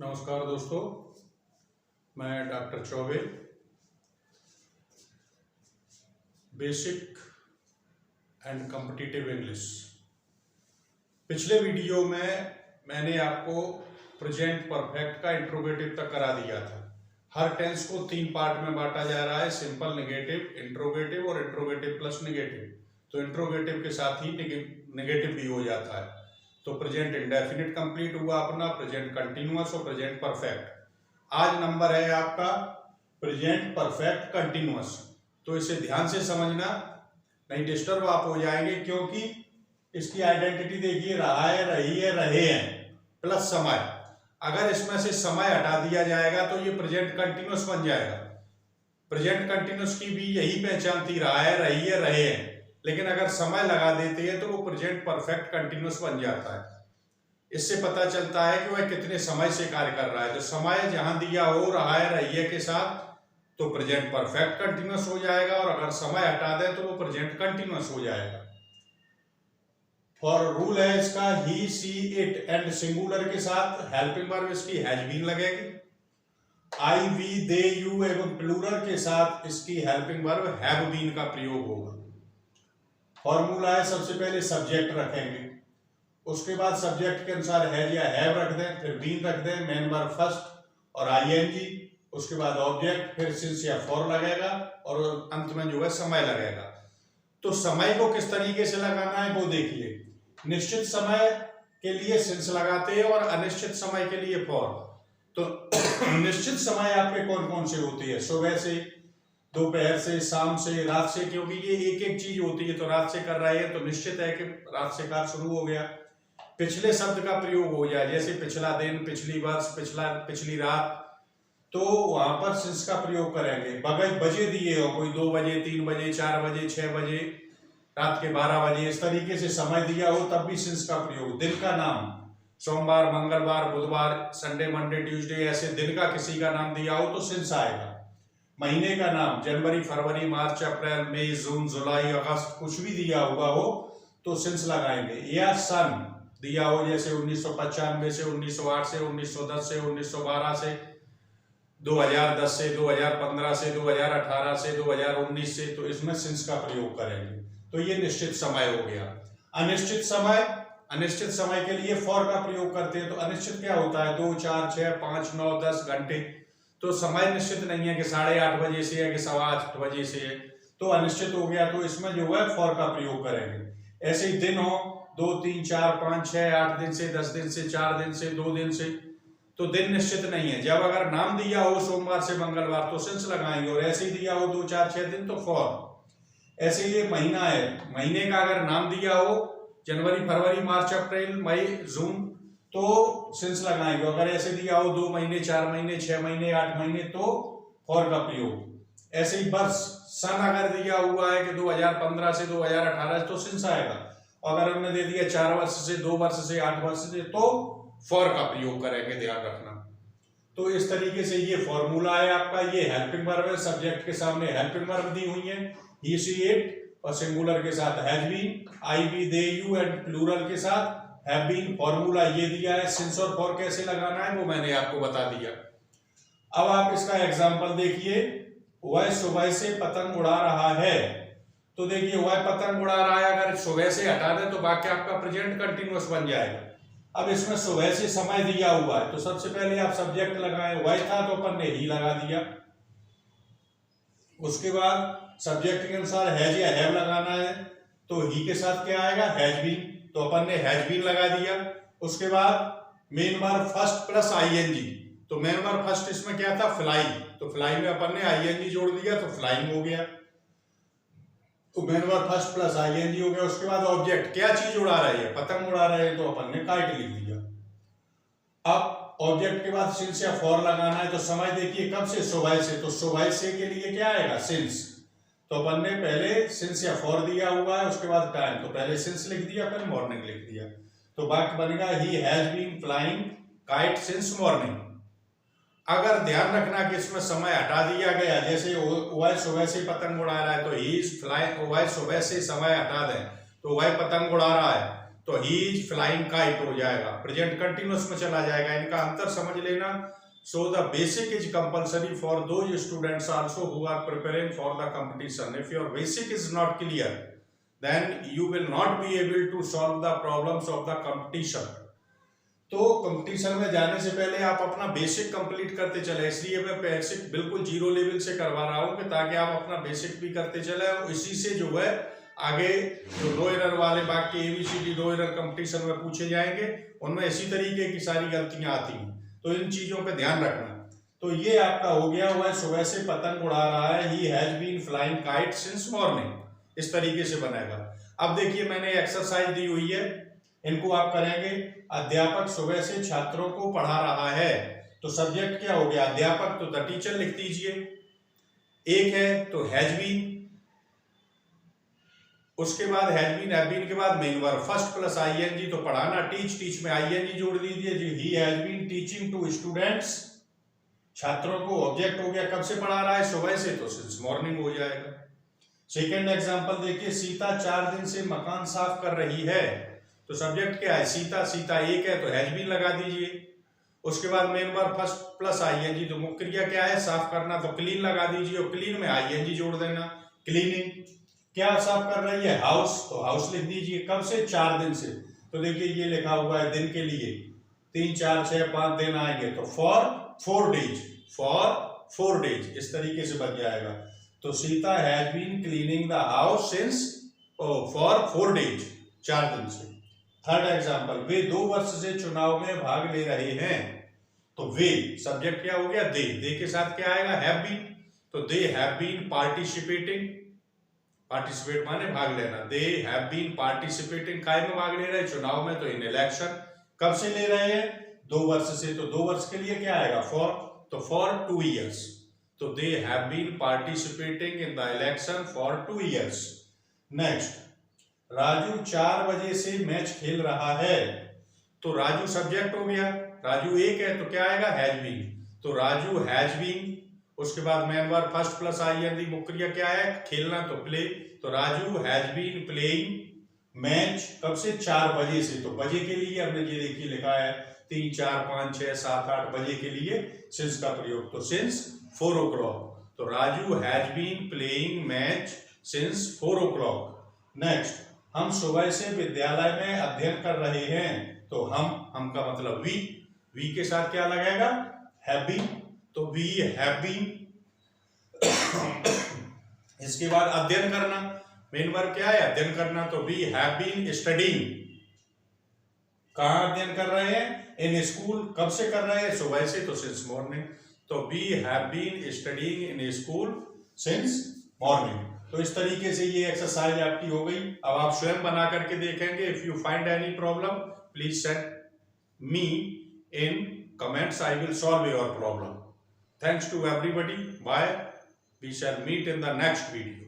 नमस्कार दोस्तों, मैं doctor Choubey. Basic and competitive English. पिछले वीडियो में मैंने आपको प्रेजेंट परफेक्ट का इंट्रोगेटिव तक करा दिया था। हर टेंस को 3 पार्ट में बांटा जा रहा है, सिंपल, नेगेटिव, इंट्रोगेटिव और इंट्रोगेटिव प्लस नेगेटिव। तो इंट्रोगेटिव के साथ ही नेगेटिव भी हो जाता है। तो प्रेजेंट इंडेफिनिट कंप्लीट हुआ अपना, प्रेजेंट कंटिन्यूअस और प्रेजेंट परफेक्ट। आज नंबर है आपका प्रेजेंट परफेक्ट कंटिन्यूअस। तो इसे ध्यान से समझना, नहीं डिस्टर्ब आप हो जाएंगे, क्योंकि इसकी आइडेंटिटी देखिए, रहा है, रही है, रहे हैं प्लस समय। अगर इसमें से समय हटा दिया जाएगा तो ये प्रेजेंट कंटिन्यूअस बन जाएगा। प्रेजेंट कंटिन्यूअस की भी यही पहचान थी, रहा है, रही है, रहे हैं। लेकिन अगर समय लगा देते हैं तो वो प्रेजेंट परफेक्ट कंटिन्यूअस बन जाता है। इससे पता चलता है कि वह कितने समय से कार्य कर रहा है। तो समय जहां दिया हो, रहा है, रही है के साथ, तो प्रेजेंट परफेक्ट कंटिन्यूअस हो जाएगा। और अगर समय हटा दें तो वो प्रेजेंट कंटिन्यूअस हो जाएगा। फॉर रूल है इसका ही, सी, इट एंड सिंगुलर के साथ हेल्पिंग वर्ब इसकी हैज बीन लगेगी। आई, वी, दे, यू एवं प्लूरल के साथ इसकी हेल्पिंग वर्ब हैव बीन का प्रयोग होगा। फॉर्मूला है, सबसे पहले सब्जेक्ट रखेंगे, उसके बाद सब्जेक्ट के अनुसार हैज या हैव रख दें, फिर बीन रख दें, मेन वर्ब फर्स्ट और आईएनजी, उसके बाद ऑब्जेक्ट, फिर सिंस या फॉर लगेगा और अंत में जो है समय लगेगा। तो समय को किस तरीके से लगाना है वो देखिए। निश्चित समय के लिए सिंस लगाते हैं और अनिश्चित समय के लिए फॉर। तो निश्चित समय आपके कौन कौन से होते हैं? सुबह से, दोपहर से, शाम से, रात से, क्योंकि ये एक एक चीज होती है। तो रात से कर रहे हैं तो निश्चित है कि रात से कार्य शुरू हो गया। पिछले शब्द का प्रयोग हो जाए, जैसे पिछला दिन, पिछली वर्ष, पिछली रात, तो वहां पर सिंस का प्रयोग करेंगे। बजे दिए हो, कोई 2 बजे, 3 बजे, 4 बजे, 6 बजे, रात के 12 बजे, इस तरीके से समय दिया हो तब भी सिंस का प्रयोग। दिन का नाम, सोमवार, मंगलवार, बुधवार, संडे, मंडे, ट्यूसडे, ऐसे दिन का किसी का नाम दिया हो तो सिंस आएगा। महीने का नाम, जनवरी, फरवरी, मार्च, अप्रैल, मई, जून, जुलाई, अगस्त, कुछ भी दिया हुआ हो तो सिंस लगाएंगे। या सन दिया हो, जैसे 1995 से, 1908 से, 1910 से, 1912 से, 2010 से, 2015 से, 2018 से, 2019 से, तो इसमें सिंस का प्रयोग करेंगे। तो ये निश्चित समय हो गया। अनिश्चित समय के लिए फॉर का प्रयोग करते हैं। तो अनिश्चित क्या होता है? 2, 4, 6, 5, 9, 10 घंटे। तो समय निश्चित नहीं है कि 8:30 बजे से है कि 8:15 बजे से है, तो अनिश्चित हो गया। तो इसमें जो है फॉर का प्रयोग करेंगे। ऐसे ही दिन हो, 2, 3, 4, 5, 6, 8 दिन से, 10 दिन से, 4 दिन से, 2 दिन से, तो दिन निश्चित नहीं है। जब अगर नाम दिया हो सोमवार से मंगलवार तो सिंस लगाएंगे, और ऐसे ही दिया हो 2, 4, 6 दिन तो फॉर। ऐसे ये महीना है, महीने का अगर नाम दिया हो जनवरी, फरवरी, मार्च, अप्रैल, मई, जून, तो सिंस लगाएंगे। अगर ऐसे दिया हो 2 महीने, 4 महीने, 6 महीने, 8 महीने, तो फॉर का प्रयोग। ऐसे ही वर्ष, सन अगर दिया हुआ है कि 2015 से 2018 तो सिंस आएगा। अगर हमने दे दिया 4 वर्ष से, 2 वर्ष से, 8 वर्ष से, तो फॉर का प्रयोग करेंगे, ध्यान रखना। तो इस तरीके से ये फॉर्मूला है आपका। ये हेल्पिंग वर्ब है, सब्जेक्ट के सामने हेल्पिंग वर्ब दी हुई है, ही, सी, इट, और सिंगुलर के साथ has been, I, we, they, you and plural के साथ हैव बीन। फॉर्मूला ये दिया है। सिंस और फॉर कैसे लगाना है वो मैंने आपको बता दिया। अब आप इसका एग्जांपल देखिए। वह सुबह से पतंग उड़ा रहा है। तो देखिए, वह पतंग उड़ा रहा है, अगर सुबह से हटा दें तो वाक्य आपका प्रेजेंट कंटिन्यूअस बन जाएगा। अब इसमें सुबह से समय दिया हुआ है, तो सबसे पहले आप सब्जेक्ट लगाएं। वह था तो अपन ने ही लगा दिया। उसके बाद सब्जेक्ट के अनुसार हैज या हैव लगाना है, तो ही के साथ क्या आएगा? हैज बीन, तो अपन ने हैज बीन लगा दिया। उसके बाद main verb first plus ING, तो मेन वर्ब फर्स्ट इसमें क्या था? फ्लाई, तो फ्लाई में अपन ने आईएनजी जोड़ दिया तो फ्लाइंग हो गया। तो main verb first plus ING हो गया। उसके बाद ऑब्जेक्ट, क्या चीज उड़ा रही है? पतंग उड़ा रहे हैं, तो अपन ने काइट लिख दिया। अब ऑब्जेक्ट के बाद सिंस या फॉर लगाना है। तो समय देखिए, कब से? सुबह से, तो सुबह से के लिए क्या आएगा? सिंस। तो अपन ने पहले सिंस या फॉर दिया हुआ है, उसके बाद टाइम, तो पहले सिंस लिख दिया, फिर मॉर्निंग लिख दिया। तो वाक्य बनेगा he has been flying kite since morning. अगर ध्यान रखना कि इसमें समय हटा दिया गया, जैसे वह सुबह से पतंग उड़ा रहा है, तो ही इज फ्लाइंग, वह सुबह से समय हटा दें तो वह पतंग उड़ा रहा है, तो ही इज फ्लाइंग काइट हो जाएगा, प्रेजेंट कंटिन्यूअस में चला जाएगा। इनका अंतर समझ लेना। So the basic is compulsory for those students also who are preparing for the competition. If your basic is not clear then you will not be able to solve the problems of the competition। तो competition में जाने से पहले आप अपना basic complete करते चले, इसलिए मैं बेसिक बिल्कुल जीरो लेवल से करवा रहा हूं कि ताकि आप अपना बेसिक भी करते चले। इसी से जो है आगे जो 2 एरर वाले वाक्य ABCD 2 एरर कंपटीशन में पूछे जाएंगे, उनमें इसी तरीके की सारी गलतियां आती हैं, तो इन चीजों पे ध्यान रखना। तो ये आपका हो गया हुआ है, सुबह से पतंग उड़ा रहा है, he has been flying kite since morning, इस तरीके से बनेगा। अब देखिए मैंने एक्सरसाइज दी हुई है, इनको आप करेंगे। अध्यापक सुबह से छात्रों को पढ़ा रहा है, तो सब्जेक्ट क्या हो गया, अध्यापक, तो द टीचर लिख दीजिए। एक है तो हैज बीन, उसके बाद हैज बीन, हैव बीन के बाद main verb first plus ING, तो पढ़ाना, टीच, टीच में आईएनजी जोड़ दीजिए जी। He has been teaching to students, छात्रों को ऑब्जेक्ट हो गया, कब से पढ़ा रहा है, सुबह से, तो सिंस मॉर्निंग हो जाएगा। सेकेंड एग्जांपल देखिए, सीता 4 दिन से मकान साफ कर रही है, तो सब्जेक्ट क्या है, सीता, सीता एक है तो हैज बीन लगा दीजिए। उसके बाद main verb first plus ING, तो मुख्य क्रिया क्या है, साफ करना, तो क्लीन लगा दीजिए, और क्लीन में आईएनजी जोड़ देना, क्लीनिंग। क्या साफ कर रही है, हाउस, तो हाउस लिख दीजिए, कब से, 4 दिन से, तो देखिए ये लिखा हुआ है दिन के लिए, 3 4 6 5 दिन आएंगे, तो फॉर 4 डेज, फॉर 4 डेज, इस तरीके से बन जाएगा। तो Sita has been cleaning the house since for 4 days, 4 दिन से। थर्ड एग्जांपल, वे 2 वर्ष से चुनाव में भाग ले रहे हैं, तो वे सब्जेक्ट क्या हो गया, दे के साथ क्या आएगा, हैव बीन, तो they have been participating, participate माने भाग लेना, दे हैव बीन पार्टिसिपेटिंग, काय में भाग ले रहे हैं, चुनाव में, तो इन इलेक्शन, कब से ले रहे हैं, 2 वर्ष से, तो 2 वर्ष के लिए क्या आएगा, फॉर, तो फॉर 2 years, तो they have been participating in the election for 2 years। Next, Raju 4 बजे से मैच खेल रहा है, तो राजू सब्जेक्ट हो गया, राजू एक है तो क्या आएगा, हैज बीन, तो राजू हैज बीन, उसके बाद main verb first plus ING, मुख्य क्रिया क्या है, खेलना, तो प्ले, तो Raju has been playing match, कब से, 4 बजे से, तो बजे के लिए हमने ये देखिए लिखा है 3 4 5 6 7 8 बजे के लिए सिंस का प्रयोग, तो सिंस 4 o'clock, तो Raju has been playing match since 4 o'clock। Next, हम सुबह से विद्यालय में अध्ययन कर रहे हैं, तो हम का मतलब वी के साथ क्या लगेगा, हैव बीन, तो वी हैव बीन। इसके बाद अध्ययन करना, मेन वर्ब क्या है, अध्ययन करना, तो वी हैव बीन स्टडीइंग, कहाँ अध्ययन कर रहे हैं, इन स्कूल, कब से कर रहे हैं, सुबह से, तो सिंस मॉर्निंग, तो we have been studying in school since morning. तो इस तरीके से ये एक्सरसाइज आपकी हो गई। अब आप स्वयं बना करके देखेंगे। If you find any problem please send me in comments, I will solve your problem. Thanks to everybody. Bye. We shall meet in the next video.